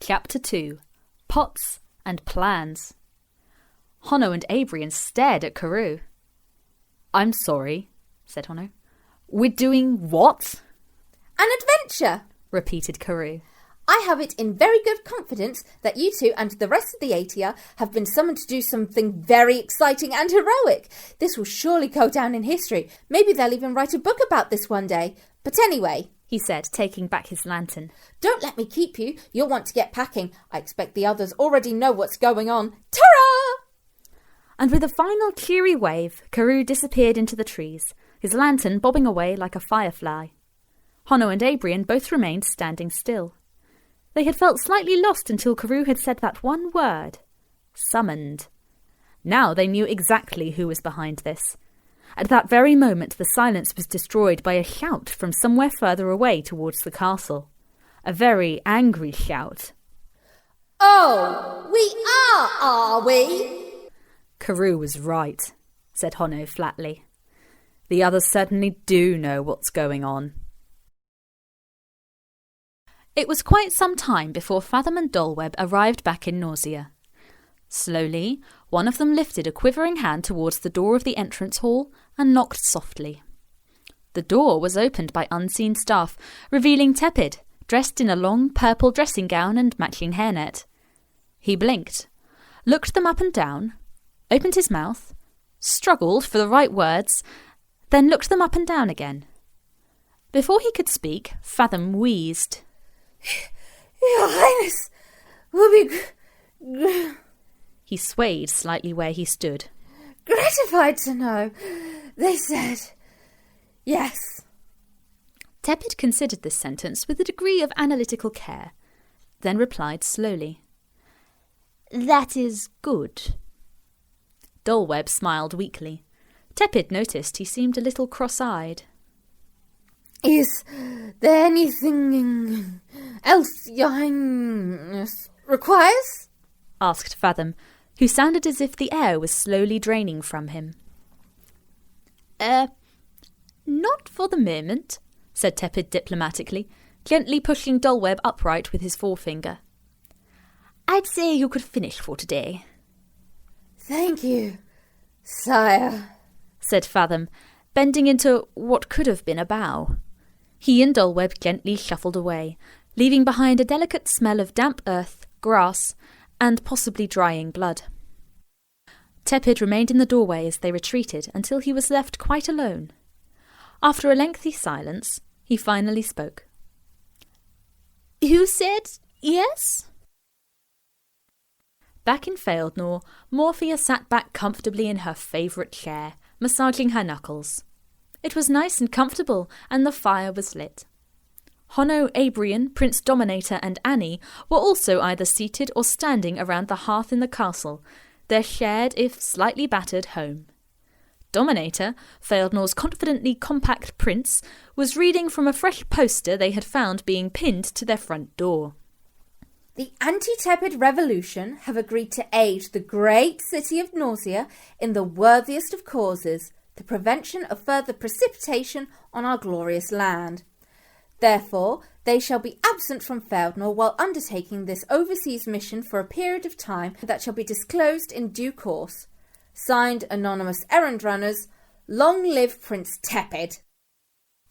Chapter 2. Pots and Plans. Honno and Abrian stared at Carew. "I'm sorry," said Honno. "We're doing what?" "An adventure," repeated Carew. "I have it in very good confidence that you two and the rest of the Deartháir have been summoned to do something very exciting and heroic. This will surely go down in history. Maybe they'll even write a book about this one day. But anyway," he said, taking back his lantern, "don't let me keep you. You'll want to get packing. I expect the others already know what's going on. Ta-ra!" And with a final cheery wave, Carew disappeared into the trees, his lantern bobbing away like a firefly. Honno and Abrian both remained standing still. They had felt slightly lost until Carew had said that one word. Summoned. Now they knew exactly who was behind this. At that very moment the silence was destroyed by a shout from somewhere further away towards the castle. A very angry shout. "Oh, we are we?" Carew was right, said Honno flatly. The others certainly do know what's going on. It was quite some time before Fathom and Dulweb arrived back in Nausea. Slowly, one of them lifted a quivering hand towards the door of the entrance hall and knocked softly. The door was opened by unseen staff, revealing Tepid, dressed in a long purple dressing gown and matching hairnet. He blinked, looked them up and down, opened his mouth, struggled for the right words, then looked them up and down again. Before he could speak, Fathom wheezed. "Your Highness will be He swayed slightly where he stood. "gratified to know. They said yes." Tepid considered this sentence with a degree of analytical care, then replied slowly. "That is good." Dulweb smiled weakly. Tepid noticed he seemed a little cross-eyed. "Is there anything else your Highness requires?" asked Fathom, who sounded as if the air was slowly draining from him. Not for the moment," said Tepid diplomatically, gently pushing Dulweb upright with his forefinger. "I'd say you could finish for today." "Thank you, sire," said Fathom, bending into what could have been a bow. He and Dulweb gently shuffled away, leaving behind a delicate smell of damp earth, grass, and possibly drying blood. Tepid remained in the doorway as they retreated until he was left quite alone. After a lengthy silence, he finally spoke. "Who said yes?" Back in Fealdnor, Morphea sat back comfortably in her favourite chair, massaging her knuckles. It was nice and comfortable, and the fire was lit. Honno, Abrian, Prince Dominator and Annie were also either seated or standing around the hearth in the castle, their shared, if slightly battered, home. Dominator, Fealdnor's confidently compact prince, was reading from a fresh poster they had found being pinned to their front door. "The Anti-Tepid Revolution have agreed to aid the great city of Nausea in the worthiest of causes, the prevention of further precipitation on our glorious land. Therefore, they shall be absent from Fealdnor while undertaking this overseas mission for a period of time that shall be disclosed in due course. Signed, anonymous errand runners. Long live Prince Tepid."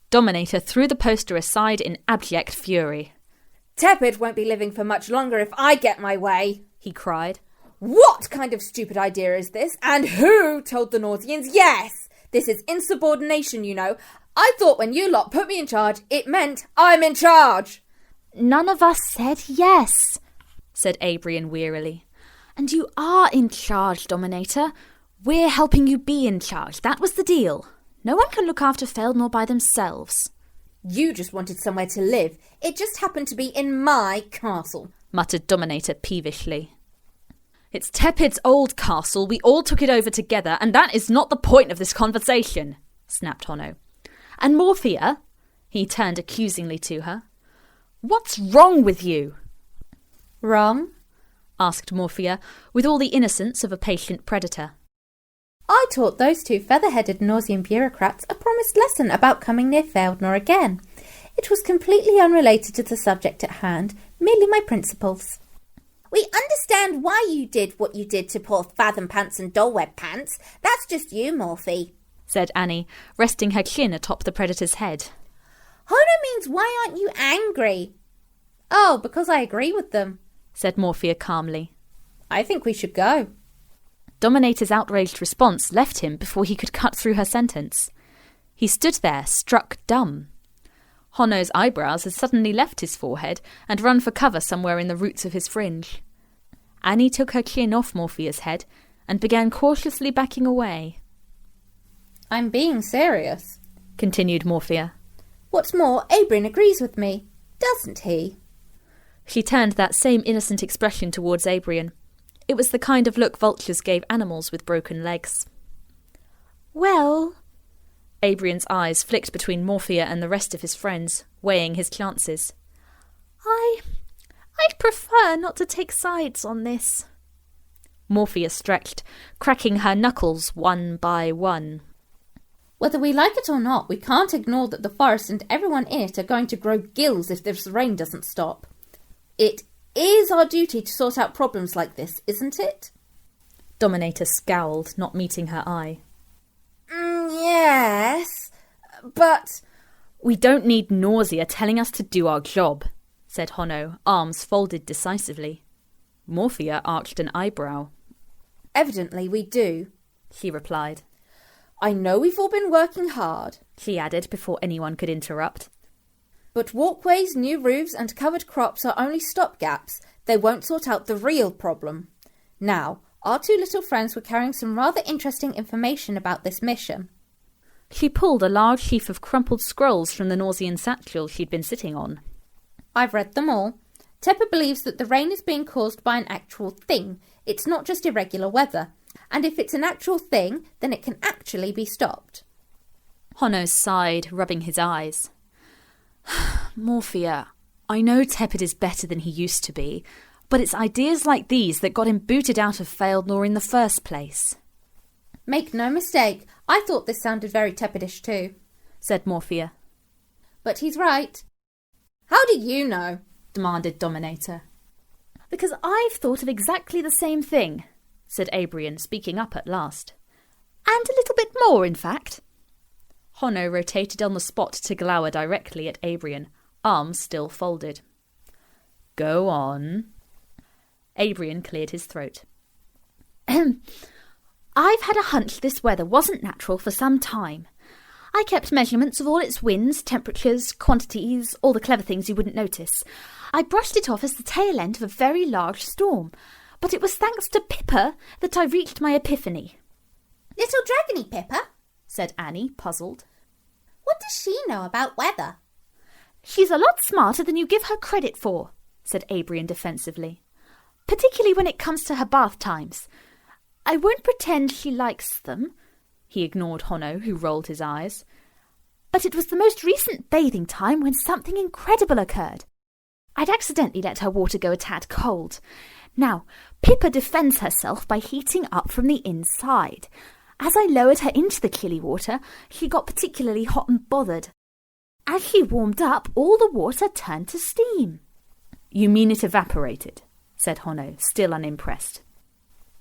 Dominator threw the poster aside in abject fury. "Tepid won't be living for much longer if I get my way," he cried. "What kind of stupid idea is this? And who told the Nausians yes? This is insubordination, you know. I thought when you lot put me in charge, it meant I'm in charge." "None of us said yes," said Abrian wearily. "And you are in charge, Dominator. We're helping you be in charge. That was the deal. No one can look after Fealdnor by themselves." "You just wanted somewhere to live. It just happened to be in my castle," muttered Dominator peevishly. "It's Tepid's old castle. We all took it over together, and that is not the point of this conversation," snapped Honno. "And Morphea," he turned accusingly to her, "what's wrong with you?" "Wrong?" asked Morphea, with all the innocence of a patient predator. "I taught those two feather-headed Nausian bureaucrats a promised lesson about coming near Fealdnor again. It was completely unrelated to the subject at hand, merely my principles." We understand why you did what you did to poor Fathom Pants and Dolweb Pants. That's just you, Morphea," said Annie, resting her chin atop the predator's head. "Hono means why aren't you angry?" "Oh, because I agree with them," said Morphea calmly. "I think we should go." Dominator's outraged response left him before he could cut through her sentence. He stood there, struck dumb. Hono's eyebrows had suddenly left his forehead and run for cover somewhere in the roots of his fringe. Annie took her chin off Morphea's head and began cautiously backing away. "I'm being serious," continued Morphea. "What's more, Abrin agrees with me, doesn't he?" She turned that same innocent expression towards Abrian. It was the kind of look vultures gave animals with broken legs. "Well..." Abrian's eyes flicked between Morphea and the rest of his friends, weighing his chances. I'd prefer not to take sides on this." Morphea stretched, cracking her knuckles one by one. "Whether we like it or not, we can't ignore that the forest and everyone in it are going to grow gills if this rain doesn't stop. It is our duty to sort out problems like this, isn't it?" Dominator scowled, not meeting her eye. Yes, but..." "We don't need nausea telling us to do our job," said Hono, arms folded decisively. Morphea arched an eyebrow. "Evidently we do," she replied. "I know we've all been working hard," she added before anyone could interrupt. "but walkways, new roofs and covered crops are only stopgaps. They won't sort out the real problem. Now, our two little friends were carrying some rather interesting information about this mission." She pulled a large sheaf of crumpled scrolls from the Nausean satchel she'd been sitting on. "I've read them all. Tepper believes that the rain is being caused by an actual thing. It's not just irregular weather. And if it's an actual thing, then it can actually be stopped." Hono sighed, rubbing his eyes. "Morphea, I know Tepid is better than he used to be, but it's ideas like these that got him booted out of Failnor in the first place." "Make no mistake, I thought this sounded very Tepidish too," said Morphea. "But he's right." "How do you know?" demanded Dominator. "Because I've thought of exactly the same thing," said Abrian, speaking up at last. "And a little bit more, in fact." Hono rotated on the spot to glower directly at Abrian, arms still folded. "Go on." Abrian cleared his throat. "I've had a hunch this weather wasn't natural for some time. I kept measurements of all its winds, temperatures, quantities, all the clever things you wouldn't notice. I brushed it off as the tail end of a very large storm, but it was thanks to Pippa that I reached my epiphany." "Little dragony Pippa?" said Annie, puzzled. "What does she know about weather?" "She's a lot smarter than you give her credit for," said Abrian defensively. "Particularly when it comes to her bath times. I won't pretend she likes them." He ignored Hono, who rolled his eyes. "But it was the most recent bathing time when something incredible occurred. I'd accidentally let her water go a tad cold. Now, Pippa defends herself by heating up from the inside. As I lowered her into the chilly water, she got particularly hot and bothered. As she warmed up, all the water turned to steam." "You mean it evaporated?" said Hono, still unimpressed.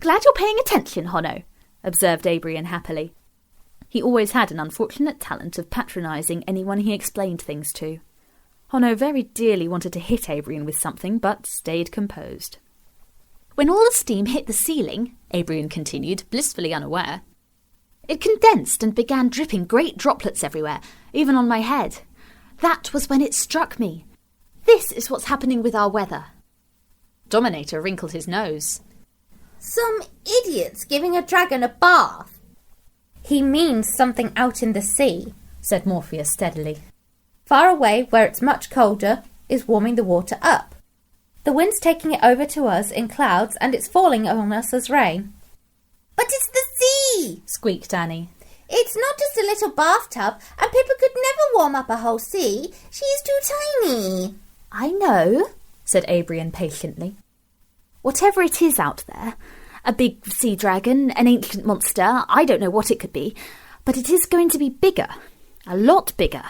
"Glad you're paying attention, Hono," observed Abrian happily. He always had an unfortunate talent of patronising anyone he explained things to. Hono very dearly wanted to hit Abrian with something, but stayed composed. "When all the steam hit the ceiling," Abrian continued, blissfully unaware, "it condensed and began dripping great droplets everywhere, even on my head. That was when it struck me. This is what's happening with our weather." Dominator wrinkled his nose. "Some idiot's giving a dragon a bath." "He means something out in the sea," said Morphea steadily. "Far away, where it's much colder, is warming the water up. The wind's taking it over to us in clouds, and it's falling on us as rain." "But it's the sea!" squeaked Annie. "It's not just a little bathtub, and Pippa could never warm up a whole sea. She's too tiny." "I know," said Abrian patiently. "Whatever it is out there, a big sea dragon, an ancient monster, I don't know what it could be, but it is going to be bigger, a lot bigger."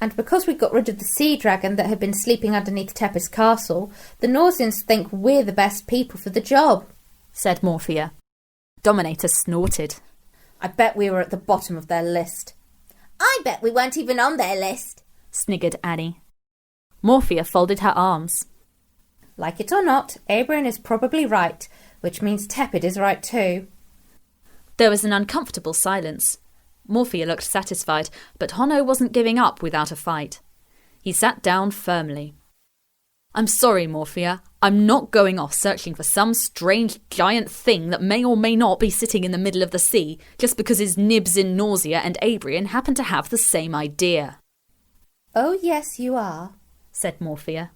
And because we got rid of the sea dragon that had been sleeping underneath Tepid's castle, the Nausians think we're the best people for the job," said Morphea. Dominator snorted. "I bet we were at the bottom of their list." "I bet we weren't even on their list," sniggered Annie. Morphea folded her arms. "Like it or not, Abraham is probably right, which means Tepid is right too." There was an uncomfortable silence. Morphea looked satisfied, but Honno wasn't giving up without a fight. He sat down firmly. "I'm sorry, Morphea. I'm not going off searching for some strange giant thing that may or may not be sitting in the middle of the sea just because his nibs in Nausea and Abrian happen to have the same idea." "Oh, yes, you are," said Morphea.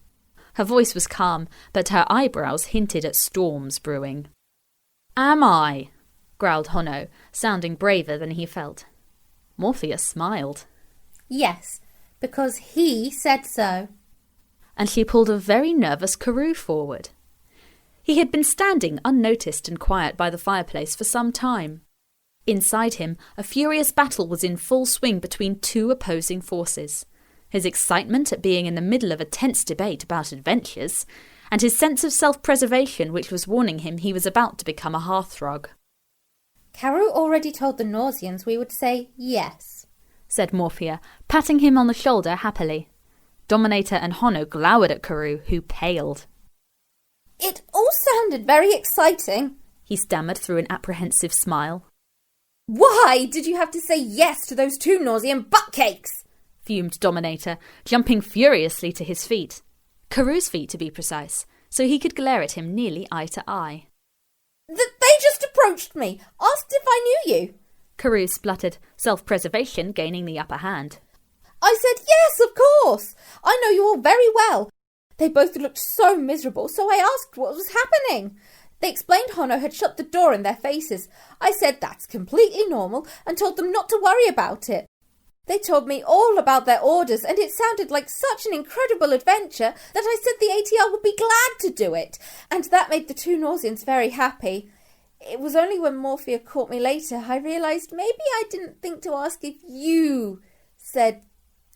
Her voice was calm, but her eyebrows hinted at storms brewing. "Am I?" growled Honno, sounding braver than he felt. Morphea smiled. "Yes, because he said so." And she pulled a very nervous Carew forward. He had been standing unnoticed and quiet by the fireplace for some time. Inside him, a furious battle was in full swing between two opposing forces. His excitement at being in the middle of a tense debate about adventures, and his sense of self-preservation which was warning him he was about to become a hearthrug. "Carew already told the Nausians we would say yes," said Morphea, patting him on the shoulder happily. Dominator and Honno glowered at Carew, who paled. "It all sounded very exciting," he stammered through an apprehensive smile. "Why did you have to say yes to those two Nausian buttcakes?" fumed Dominator, jumping furiously to his feet. Carew's feet, to be precise, so he could glare at him nearly eye to eye. "They just approached me, asked if I knew you," Carew spluttered, self-preservation gaining the upper hand. "I said, yes, of course. I know you all very well. They both looked so miserable, so I asked what was happening. They explained Honno had shut the door in their faces. I said that's completely normal and told them not to worry about it. They told me all about their orders, and it sounded like such an incredible adventure that I said the ATR would be glad to do it, and that made the two Nausians very happy. It was only when Morphea caught me later I realised maybe I didn't think to ask if you said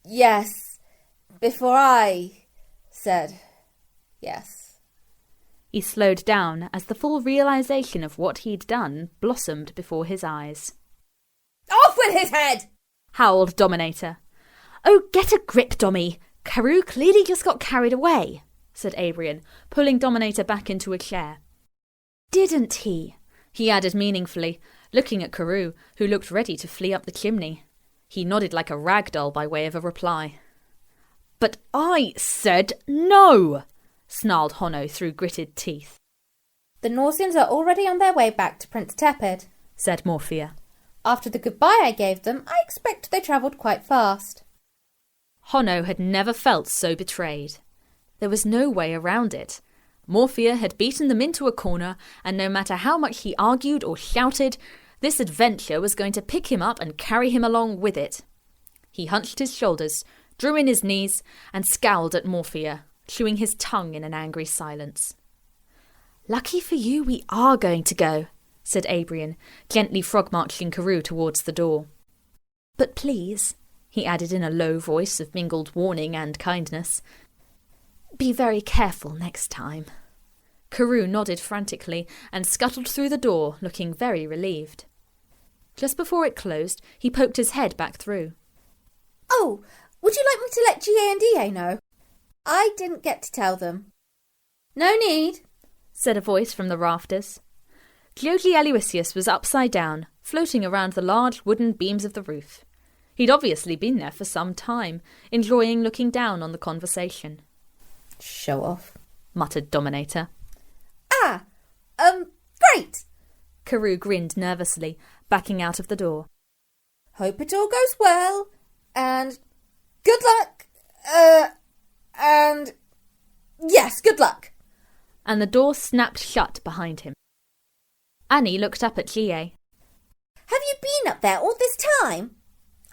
yes before I said yes." He slowed down as the full realisation of what he'd done blossomed before his eyes. "Off with his head!" howled Dominator. "Oh, get a grip, Dommy. Carew clearly just got carried away," said Abrian, pulling Dominator back into a chair. "Didn't he?" he added meaningfully, looking at Carew, who looked ready to flee up the chimney. He nodded like a rag doll by way of a reply. "But I said no!" snarled Honno through gritted teeth. "The Nausians are already on their way back to Prince Tepid," said Morphea. "After the goodbye I gave them, I expect they travelled quite fast." Honno had never felt so betrayed. There was no way around it. Morphea had beaten them into a corner, and no matter how much he argued or shouted, this adventure was going to pick him up and carry him along with it. He hunched his shoulders, drew in his knees, and scowled at Morphea, chewing his tongue in an angry silence. "Lucky for you we are going to go," said Abrian, gently frog-marching Carew towards the door. "But please," he added in a low voice of mingled warning and kindness, "be very careful next time." Carew nodded frantically and scuttled through the door, looking very relieved. Just before it closed, he poked his head back through. "Oh, would you like me to let GA and EA know? I didn't get to tell them." "No need," said a voice from the rafters. Giogi Aluiciuous was upside down, floating around the large wooden beams of the roof. He'd obviously been there for some time, enjoying looking down on the conversation. "Show off," muttered Dominator. Great!" Carew grinned nervously, backing out of the door. "Hope it all goes well, and good luck, and yes, good luck." And the door snapped shut behind him. Annie looked up at GA. "Have you been up there all this time?"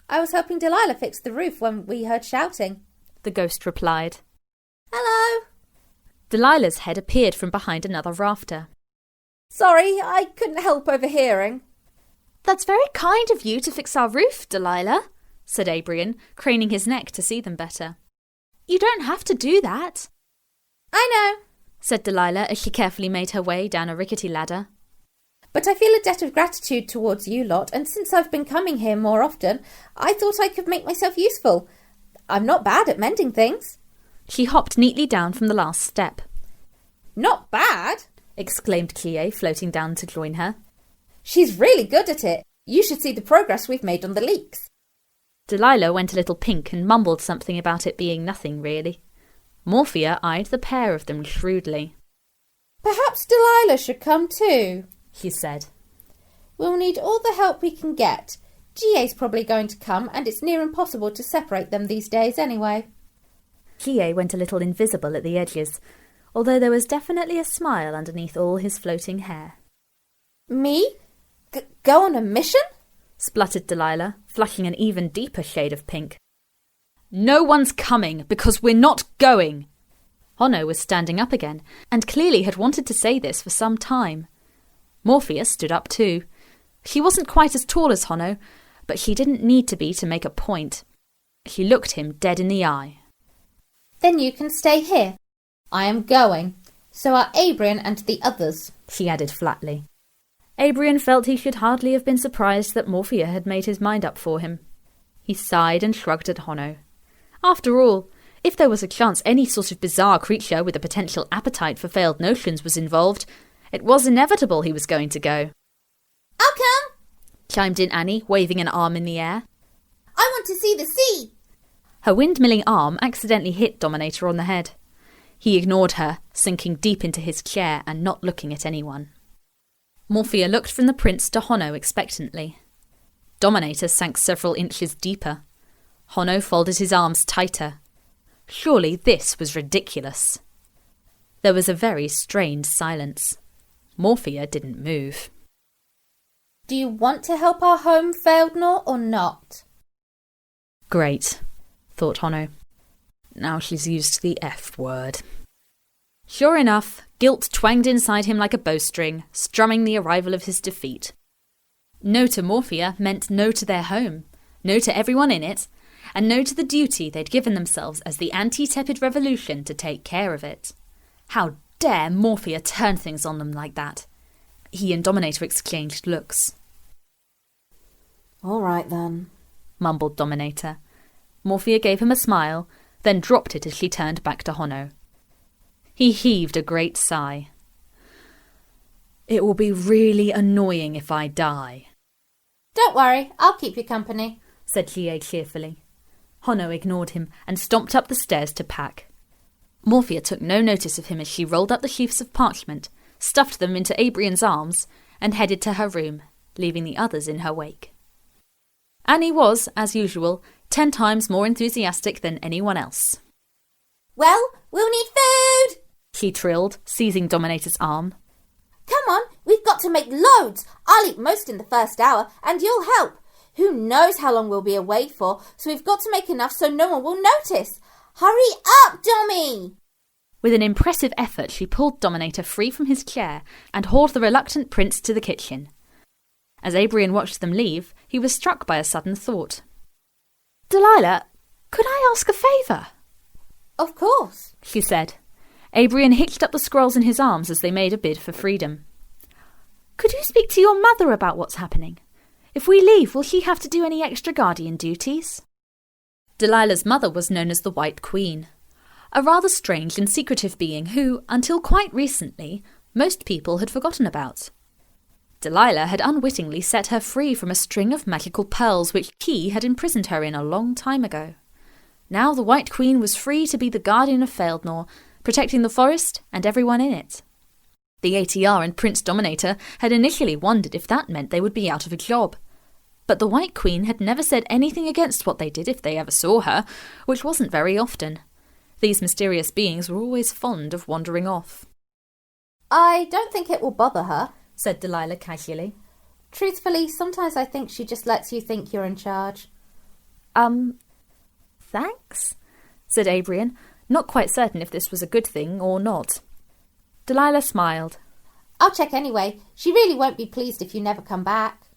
"I was helping Delilah fix the roof when we heard shouting," the ghost replied. "Hello." Delilah's head appeared from behind another rafter. "Sorry, I couldn't help overhearing." "That's very kind of you to fix our roof, Delilah," said Abrian, craning his neck to see them better. "You don't have to do that." "I know," said Delilah as she carefully made her way down a rickety ladder. "But I feel a debt of gratitude towards you lot, and since I've been coming here more often, I thought I could make myself useful. I'm not bad at mending things." She hopped neatly down from the last step. "Not bad?" exclaimed Clea, floating down to join her. "She's really good at it. You should see the progress we've made on the leaks." Delilah went a little pink and mumbled something about it being nothing, really. Morphea eyed the pair of them shrewdly. "Perhaps Delilah should come too," he said. "We'll need all the help we can get. GA's probably going to come, and it's near impossible to separate them these days anyway." Clea went a little invisible at the edges, although there was definitely a smile underneath all his floating hair. "Me? Go on a mission?" spluttered Delilah, flushing an even deeper shade of pink. "No one's coming, because we're not going!" Honno was standing up again, and clearly had wanted to say this for some time. Morphea stood up too. She wasn't quite as tall as Honno, but she didn't need to be to make a point. She looked him dead in the eye. "Then you can stay here. I am going. So are Abrian and the others," she added flatly. Abrian felt he should hardly have been surprised that Morphea had made his mind up for him. He sighed and shrugged at Honno. After all, if there was a chance any sort of bizarre creature with a potential appetite for failed notions was involved, it was inevitable he was going to go. "I'll come," chimed in Annie, waving an arm in the air. "I want to see the sea." Her windmilling arm accidentally hit Dominator on the head. He ignored her, sinking deep into his chair and not looking at anyone. Morphea looked from the prince to Honno expectantly. Dominator sank several inches deeper. Honno folded his arms tighter. Surely this was ridiculous. There was a very strained silence. Morphea didn't move. "Do you want to help our home, Fealdnor, or not?" Great, thought Honno. Now she's used the F word. Sure enough, guilt twanged inside him like a bowstring, strumming the arrival of his defeat. No to Morphea meant no to their home, no to everyone in it, and no to the duty they'd given themselves as the anti-tepid revolution to take care of it. How dare Morphea turn things on them like that? He and Dominator exchanged looks. "All right then," mumbled Dominator. Morphea gave him a smile, then dropped it as she turned back to Honno. He heaved a great sigh. "It will be really annoying if I die." "Don't worry, I'll keep you company," said Clea cheerfully. Honno ignored him and stomped up the stairs to pack. Morphea took no notice of him as she rolled up the sheafs of parchment, stuffed them into Abrian's arms, and headed to her room, leaving the others in her wake. Annie was, as usual, 10 times more enthusiastic than anyone else. "Well, we'll need food," she trilled, seizing Dominator's arm. "Come on, we've got to make loads. I'll eat most in the first hour, and you'll help. Who knows how long we'll be away for, so we've got to make enough so no one will notice. Hurry up, Dommy!" With an impressive effort, she pulled Dominator free from his chair and hauled the reluctant prince to the kitchen. As Abrian watched them leave, he was struck by a sudden thought. "Delilah, could I ask a favour?" "Of course," she said. Abrian hitched up the scrolls in his arms as they made a bid for freedom. "Could you speak to your mother about what's happening? If we leave, will she have to do any extra guardian duties?" Delilah's mother was known as the White Queen, a rather strange and secretive being who, until quite recently, most people had forgotten about. Delilah had unwittingly set her free from a string of magical pearls which he had imprisoned her in a long time ago. Now the White Queen was free to be the guardian of Fealdnor, protecting the forest and everyone in it. The ATR and Prince Dominator had initially wondered if that meant they would be out of a job. But the White Queen had never said anything against what they did if they ever saw her, which wasn't very often. These mysterious beings were always fond of wandering off. "I don't think it will bother her," said Delilah casually. "Truthfully, sometimes I think she just lets you think you're in charge." Thanks, said Abrian, not quite certain if this was a good thing or not. Delilah smiled. "I'll check anyway. She really won't be pleased if you never come back."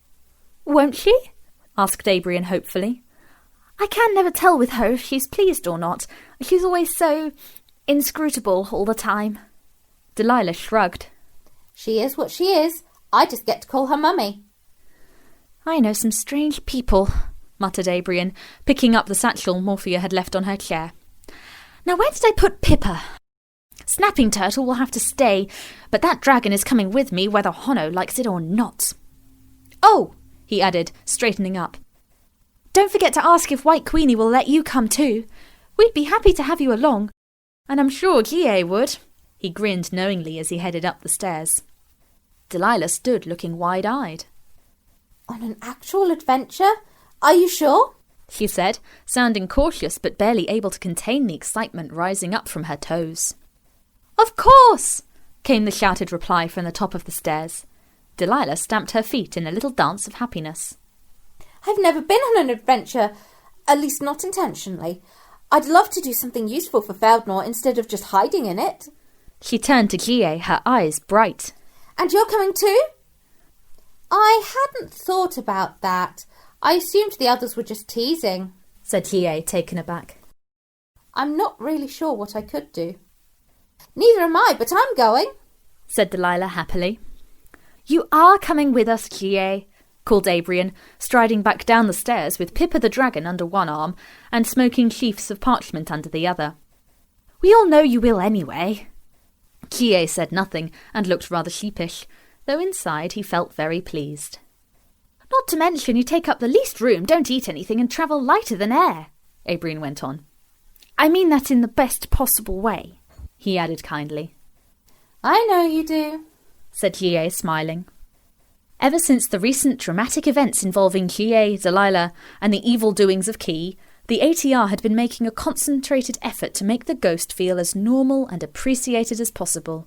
"Won't she?" asked Abrian hopefully. I can never tell with her if she's pleased or not. She's always so inscrutable all the time. Delilah shrugged. She is what she is. I just get to call her mummy. I know some strange people, muttered Adrian, picking up the satchel Morphea had left on her chair. Now where did I put Pippa? Snapping Turtle will have to stay, but that dragon is coming with me whether Honno likes it or not. Oh, he added, straightening up. Don't forget to ask if White Queenie will let you come too. We'd be happy to have you along, and I'm sure Gia would. He grinned knowingly as he headed up the stairs. Delilah stood looking wide-eyed. On an actual adventure? Are you sure? She said, sounding cautious but barely able to contain the excitement rising up from her toes. Of course, came the shouted reply from the top of the stairs. Delilah stamped her feet in a little dance of happiness. I've never been on an adventure, at least not intentionally. I'd love to do something useful for Feldnor instead of just hiding in it. She turned to Gia, her eyes bright. And you're coming too? I hadn't thought about that. I assumed the others were just teasing, said Gia, taken aback. I'm not really sure what I could do. Neither am I, but I'm going, said Delilah happily. You are coming with us, Gia, called Adrian, striding back down the stairs with Pippa the dragon under one arm and smoking sheafs of parchment under the other. We all know you will anyway. Gia said nothing and looked rather sheepish, though inside he felt very pleased. Not to mention you take up the least room, don't eat anything and travel lighter than air, Adrian went on. I mean that in the best possible way, he added kindly. I know you do, said Gia, smiling. Ever since the recent dramatic events involving Gia, Delilah, and the evil doings of Key, the ATR had been making a concentrated effort to make the ghost feel as normal and appreciated as possible.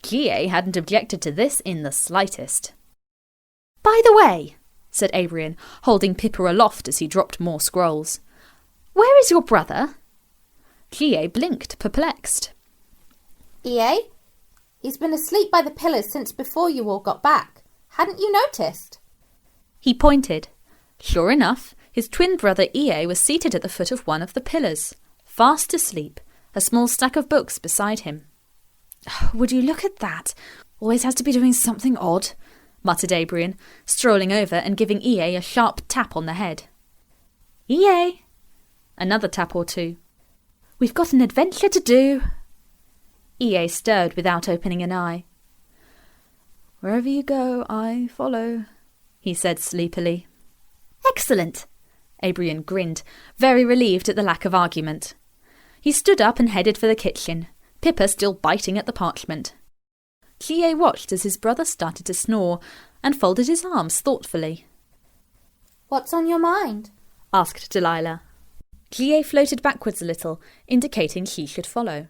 Gia hadn't objected to this in the slightest. By the way, said Adrian, holding Pippa aloft as he dropped more scrolls, where is your brother? Gia blinked, perplexed. EA? He's been asleep by the pillars since before you all got back. Hadn't you noticed? He pointed. Sure enough, his twin brother EA was seated at the foot of one of the pillars, fast asleep, a small stack of books beside him. Would you look at that? Always has to be doing something odd, muttered Adrian, strolling over and giving EA a sharp tap on the head. EA! Another tap or two. We've got an adventure to do. EA stirred without opening an eye. Wherever you go, I follow, he said sleepily. Excellent! Adrian grinned, very relieved at the lack of argument. He stood up and headed for the kitchen, Pippa still biting at the parchment. Gia watched as his brother started to snore and folded his arms thoughtfully. What's on your mind? asked Delilah. Gia floated backwards a little, indicating she should follow.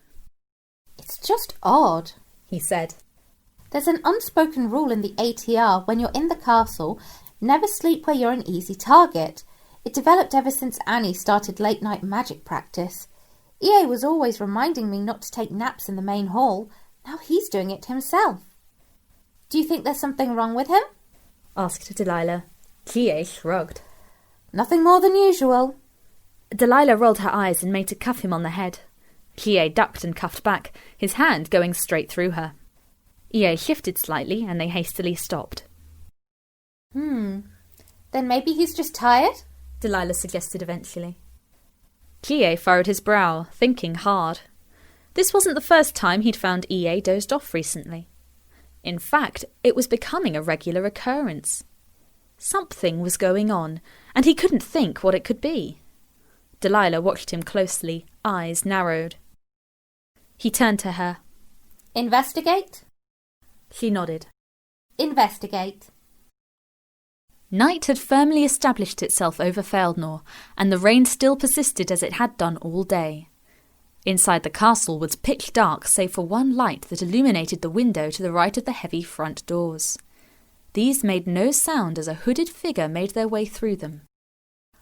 It's just odd, he said. There's an unspoken rule in the ATR when you're in the castle, never sleep where you're an easy target. It developed ever since Annie started late-night magic practice. EA was always reminding me not to take naps in the main hall. Now he's doing it himself. Do you think there's something wrong with him? asked Delilah. Gia shrugged. Nothing more than usual. Delilah rolled her eyes and made to cuff him on the head. Gia ducked and cuffed back, his hand going straight through her. EA shifted slightly and they hastily stopped. Then maybe he's just tired? Delilah suggested eventually. Gia furrowed his brow, thinking hard. This wasn't the first time he'd found EA dozed off recently. In fact, it was becoming a regular occurrence. Something was going on, and he couldn't think what it could be. Delilah watched him closely, eyes narrowed. He turned to her. Investigate? She nodded. Investigate. Night had firmly established itself over Feldnor, and the rain still persisted as it had done all day. Inside the castle was pitch dark save for one light that illuminated the window to the right of the heavy front doors. These made no sound as a hooded figure made their way through them.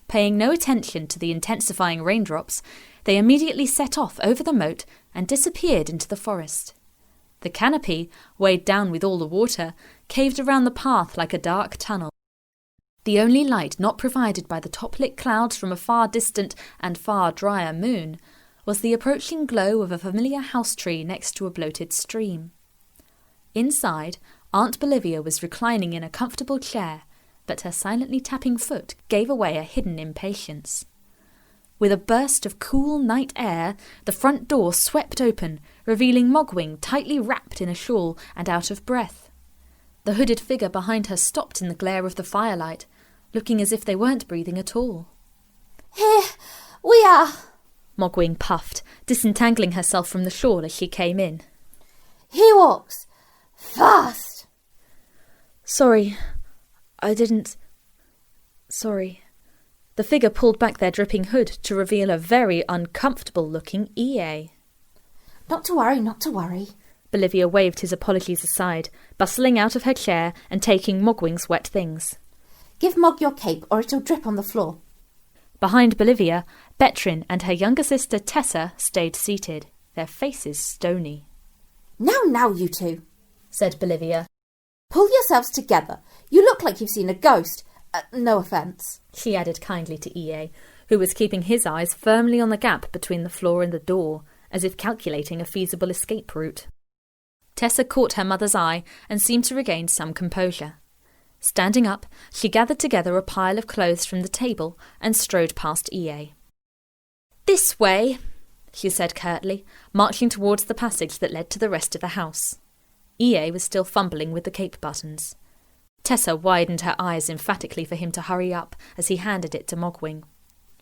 Paying no attention to the intensifying raindrops, they immediately set off over the moat and disappeared into the forest. The canopy, weighed down with all the water, caved around the path like a dark tunnel. The only light not provided by the top-lit clouds from a far distant and far drier moon was the approaching glow of a familiar house tree next to a bloated stream. Inside, Aunt Bolivia was reclining in a comfortable chair, but her silently tapping foot gave away a hidden impatience. With a burst of cool night air, the front door swept open, revealing Mogwing tightly wrapped in a shawl and out of breath. The hooded figure behind her stopped in the glare of the firelight, looking as if they weren't breathing at all. "Here we are," Mogwing puffed, disentangling herself from the shawl as she came in. "He walks fast." Sorry. The figure pulled back their dripping hood to reveal a very uncomfortable-looking EA. Not to worry. Bolivia waved his apologies aside, bustling out of her chair and taking Mogwing's wet things. "Give Mog your cape or it'll drip on the floor." Behind Bolivia, Betrin and her younger sister Tessa stayed seated, their faces stony. Now, you two," said Bolivia. "Pull yourselves together. You look like you've seen a ghost. No offence," she added kindly to EA, who was keeping his eyes firmly on the gap between the floor and the door, as if calculating a feasible escape route. Tessa caught her mother's eye and seemed to regain some composure. Standing up, she gathered together a pile of clothes from the table and strode past EA. "This way," she said curtly, marching towards the passage that led to the rest of the house. EA was still fumbling with the cape buttons. Tessa widened her eyes emphatically for him to hurry up as he handed it to Mogwing.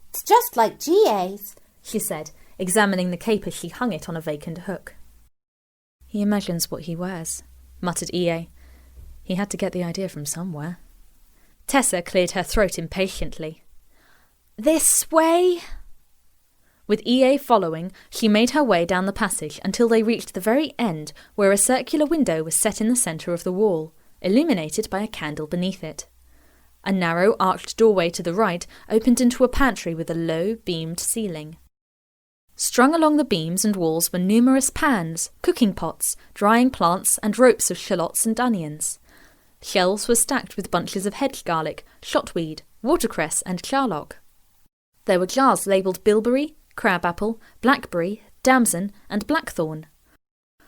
"It's just like GA's," she said, examining the cape as she hung it on a vacant hook. "He imagines what he wears," muttered EA. He had to get the idea from somewhere. Tessa cleared her throat impatiently. "This way?" With EA following, she made her way down the passage until they reached the very end, where a circular window was set in the centre of the wall, illuminated by a candle beneath it. A narrow arched doorway to the right opened into a pantry with a low, beamed ceiling. Strung along the beams and walls were numerous pans, cooking pots, drying plants, and ropes of shallots and onions. Shelves were stacked with bunches of hedge garlic, shotweed, watercress, and charlock. There were jars labelled bilberry, crabapple, blackberry, damson, and blackthorn.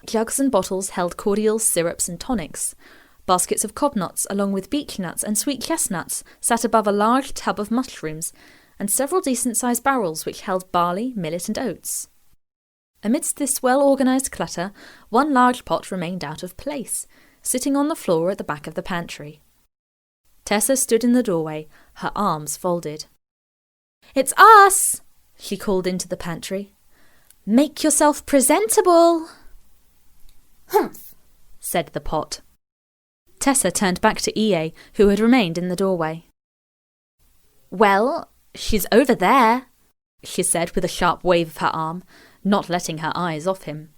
Jugs and bottles held cordials, syrups, and tonics. Baskets of cobnuts, along with beech nuts and sweet chestnuts, sat above a large tub of mushrooms, and several decent-sized barrels which held barley, millet, and oats. Amidst this well-organised clutter, one large pot remained out of place, sitting on the floor at the back of the pantry. Tessa stood in the doorway, her arms folded. "It's us!" she called into the pantry. "Make yourself presentable!" "Humph!" said the pot. Tessa turned back to EA, who had remained in the doorway. "Well, she's over there," she said with a sharp wave of her arm, not letting her eyes off him.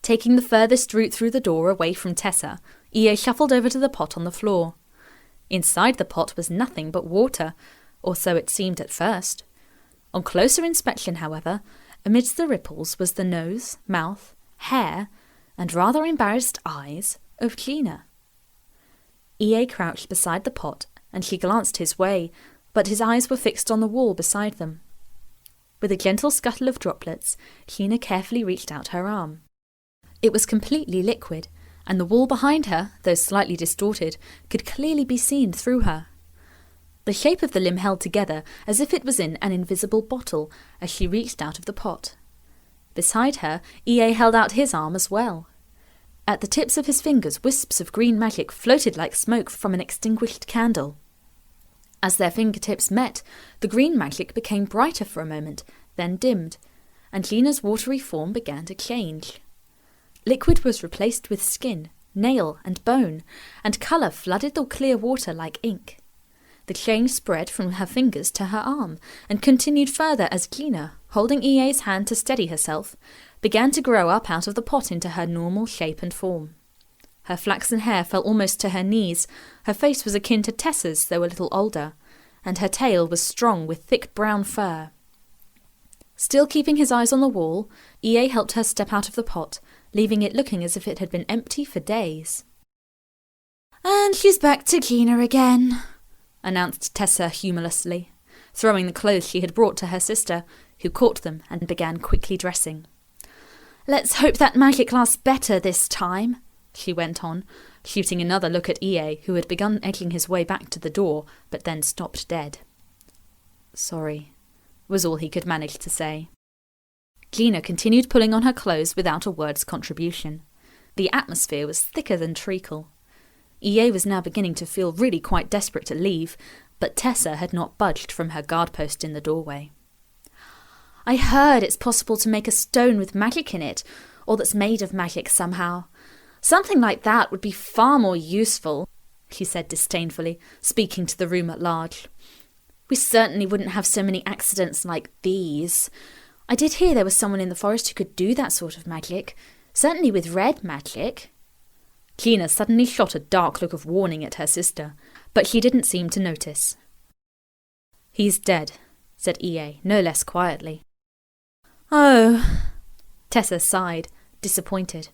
Taking the furthest route through the door away from Tessa, EA shuffled over to the pot on the floor. Inside the pot was nothing but water, or so it seemed at first. On closer inspection, however, amidst the ripples was the nose, mouth, hair, and rather embarrassed eyes of Gina. EA crouched beside the pot, and she glanced his way, but his eyes were fixed on the wall beside them. With a gentle scuttle of droplets, Gina carefully reached out her arm. It was completely liquid, and the wall behind her, though slightly distorted, could clearly be seen through her. The shape of the limb held together as if it was in an invisible bottle as she reached out of the pot. Beside her, EA held out his arm as well. At the tips of his fingers, wisps of green magic floated like smoke from an extinguished candle. As their fingertips met, the green magic became brighter for a moment, then dimmed, and Gina's watery form began to change. Liquid was replaced with skin, nail, and bone, and colour flooded the clear water like ink. The change spread from her fingers to her arm, and continued further as Gina, holding EA's hand to steady herself, began to grow up out of the pot into her normal shape and form. Her flaxen hair fell almost to her knees, her face was akin to Tessa's, though a little older, and her tail was strong with thick brown fur. Still keeping his eyes on the wall, EA helped her step out of the pot, leaving it looking as if it had been empty for days. "And she's back to Gina again," announced Tessa humorlessly, throwing the clothes she had brought to her sister, who caught them and began quickly dressing. "Let's hope that magic lasts better this time," she went on, shooting another look at EA, who had begun edging his way back to the door, but then stopped dead. "Sorry," was all he could manage to say. Gina continued pulling on her clothes without a word's contribution. The atmosphere was thicker than treacle. EA was now beginning to feel really quite desperate to leave, but Tessa had not budged from her guard post in the doorway. "I heard it's possible to make a stone with magic in it, or that's made of magic somehow. Something like that would be far more useful," she said disdainfully, speaking to the room at large. "We certainly wouldn't have so many accidents like these. I did hear there was someone in the forest who could do that sort of magic, certainly with red magic." Gina suddenly shot a dark look of warning at her sister, but she didn't seem to notice. "He's dead," said EA, no less quietly. "Oh," Tessa sighed, disappointed.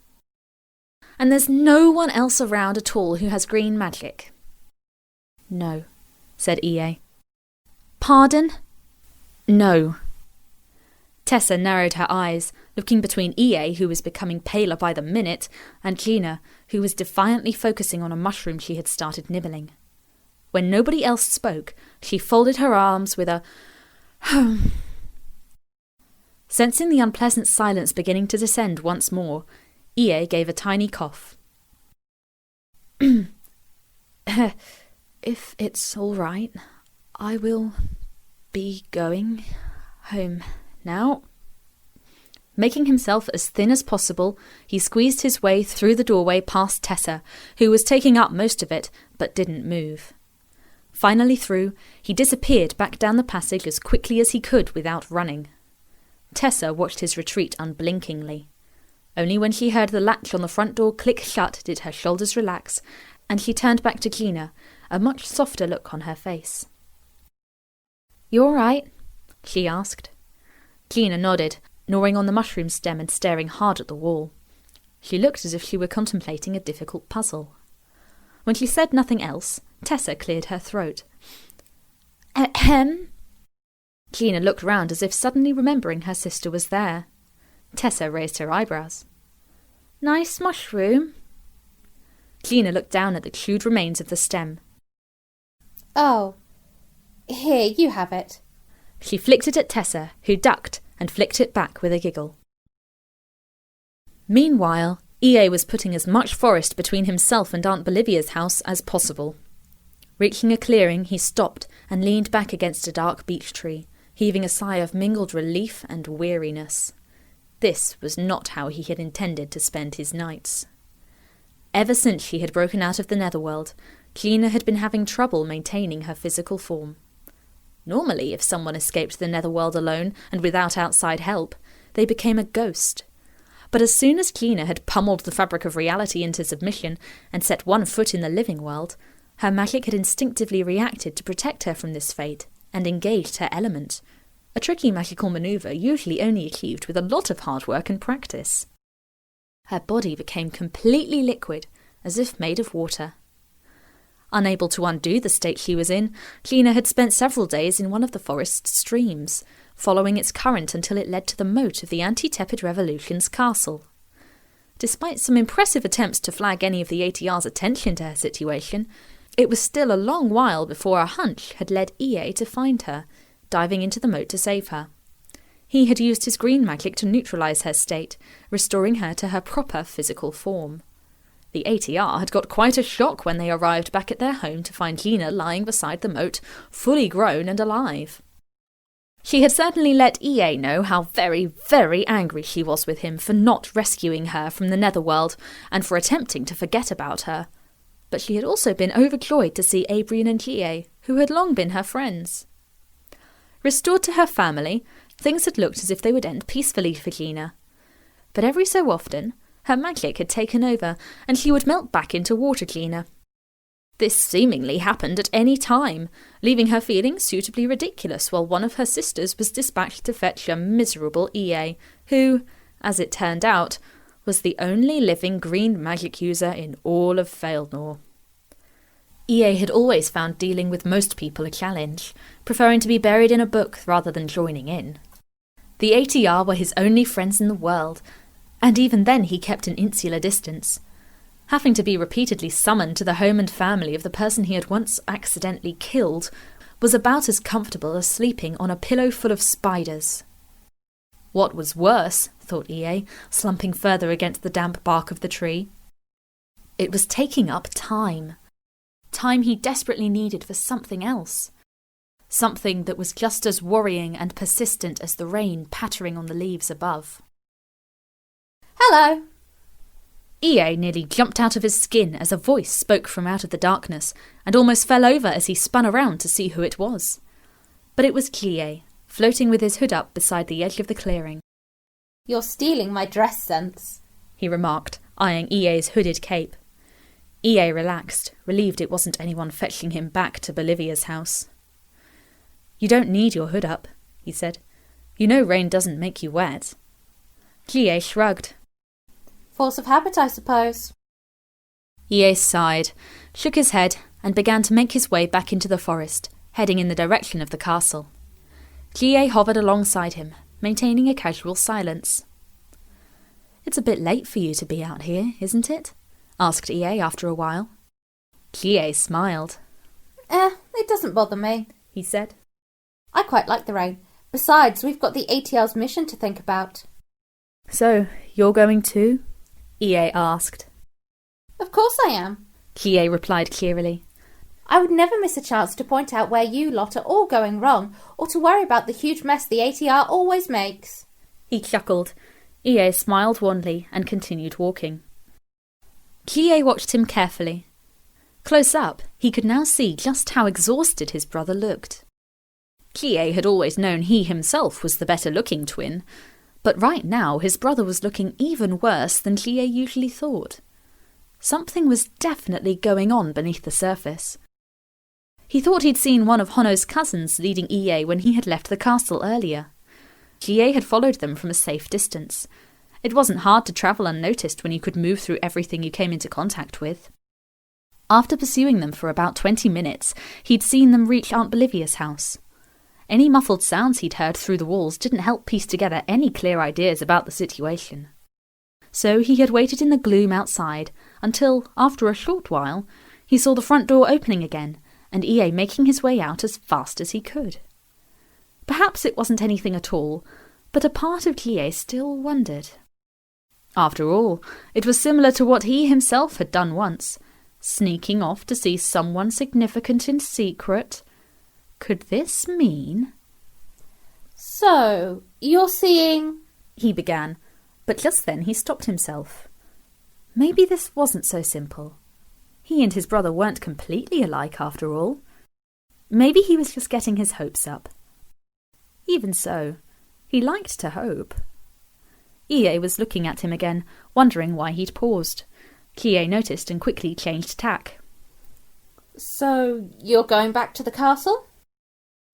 "And there's no one else around at all who has green magic?" "No," said EA. "Pardon?" "No." Tessa narrowed her eyes, looking between EA, who was becoming paler by the minute, and Gina, who was defiantly focusing on a mushroom she had started nibbling. When nobody else spoke, she folded her arms with a "hum." Sensing the unpleasant silence beginning to descend once more, EA gave a tiny cough. "If it's all right, I will be going home now." Making himself as thin as possible, he squeezed his way through the doorway past Tessa, who was taking up most of it, but didn't move. Finally through, he disappeared back down the passage as quickly as he could without running. Tessa watched his retreat unblinkingly. Only when she heard the latch on the front door click shut did her shoulders relax, and she turned back to Gina, a much softer look on her face. "You all right?" she asked. Gina nodded, gnawing on the mushroom stem and staring hard at the wall. She looked as if she were contemplating a difficult puzzle. When she said nothing else, Tessa cleared her throat. "Ahem." Gina looked round as if suddenly remembering her sister was there. Tessa raised her eyebrows. "Nice mushroom." Gina looked down at the chewed remains of the stem. "Oh, here, you have it." She flicked it at Tessa, who ducked and flicked it back with a giggle. Meanwhile, EA was putting as much forest between himself and Aunt Bolivia's house as possible. Reaching a clearing, he stopped and leaned back against a dark beech tree, heaving a sigh of mingled relief and weariness. This was not how he had intended to spend his nights. Ever since she had broken out of the netherworld, Gina had been having trouble maintaining her physical form. Normally, if someone escaped the netherworld alone and without outside help, they became a ghost. But as soon as Gina had pummeled the fabric of reality into submission and set one foot in the living world, her magic had instinctively reacted to protect her from this fate and engaged her element, a tricky magical maneuver usually only achieved with a lot of hard work and practice. Her body became completely liquid, as if made of water. Unable to undo the state she was in, Gina had spent several days in one of the forest's streams, following its current until it led to the moat of the anti-Tepid Revolution's castle. Despite some impressive attempts to flag any of the ATR's attention to her situation, it was still a long while before a hunch had led EA to find her, diving into the moat to save her. He had used his green magic to neutralise her state, restoring her to her proper physical form. The ATR had got quite a shock when they arrived back at their home to find Gina lying beside the moat, fully grown and alive. She had certainly let EA know how very, very angry she was with him for not rescuing her from the netherworld and for attempting to forget about her. But she had also been overjoyed to see Abrian and Gia, who had long been her friends. Restored to her family, things had looked as if they would end peacefully for Gina. But every so often, her magic had taken over, and she would melt back into water Gina. This seemingly happened at any time, leaving her feeling suitably ridiculous while one of her sisters was dispatched to fetch a miserable EA, who, as it turned out, was the only living green magic user in all of Faelnor. EA had always found dealing with most people a challenge, preferring to be buried in a book rather than joining in. The ATR were his only friends in the world, and even then he kept an insular distance. Having to be repeatedly summoned to the home and family of the person he had once accidentally killed was about as comfortable as sleeping on a pillow full of spiders. What was worse, thought EA, slumping further against the damp bark of the tree, it was taking up time. Time he desperately needed for something else. Something that was just as worrying and persistent as the rain pattering on the leaves above. Hello! EA nearly jumped out of his skin as a voice spoke from out of the darkness and almost fell over as he spun around to see who it was. But it was Bligh, floating with his hood up beside the edge of the clearing. You're stealing my dress sense, he remarked, eyeing EA's hooded cape. EA relaxed, relieved it wasn't anyone fetching him back to Bolivia's house. You don't need your hood up, he said. You know rain doesn't make you wet. Bligh shrugged. Force of habit, I suppose. EA sighed, shook his head, and began to make his way back into the forest, heading in the direction of the castle. Bligh hovered alongside him, maintaining a casual silence. It's a bit late for you to be out here, isn't it? Asked EA after a while. Bligh smiled. It doesn't bother me, he said. I quite like the rain. Besides, we've got the ATR's mission to think about. So, you're going too? EA asked. Of course I am, Bligh replied cheerily. I would never miss a chance to point out where you lot are all going wrong, or to worry about the huge mess the ATR always makes. He chuckled. EA smiled wanly and continued walking. Bligh watched him carefully. Close up, he could now see just how exhausted his brother looked. Bligh had always known he himself was the better-looking twin, but right now his brother was looking even worse than Bligh usually thought. Something was definitely going on beneath the surface. He thought he'd seen one of Honno's cousins leading EA when he had left the castle earlier. Bligh had followed them from a safe distance. It wasn't hard to travel unnoticed when you could move through everything you came into contact with. After pursuing them for about 20 minutes, he'd seen them reach Aunt Bolivia's house. Any muffled sounds he'd heard through the walls didn't help piece together any clear ideas about the situation. So he had waited in the gloom outside until, after a short while, he saw the front door opening again and EA making his way out as fast as he could. Perhaps it wasn't anything at all, but a part of Bligh still wondered. After all, it was similar to what he himself had done once, sneaking off to see someone significant in secret. Could this mean... So, you're seeing... he began, but just then he stopped himself. Maybe this wasn't so simple. He and his brother weren't completely alike after all. Maybe he was just getting his hopes up. Even so, he liked to hope. EA was looking at him again, wondering why he'd paused. Bligh noticed and quickly changed tack. So, you're going back to the castle?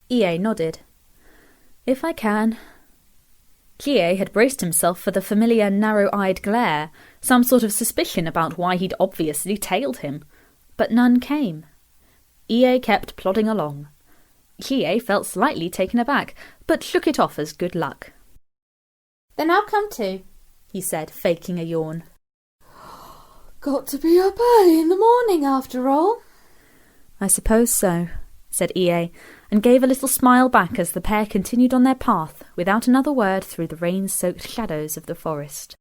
EA nodded. If I can. Bligh had braced himself for the familiar narrow-eyed glare, some sort of suspicion about why he'd obviously tailed him, but none came. EA kept plodding along. Bligh felt slightly taken aback, but shook it off as good luck. Then I'll come too, he said, faking a yawn. Got to be up early in the morning after all. I suppose so, said EA, and gave a little smile back as the pair continued on their path without another word through the rain-soaked shadows of the forest.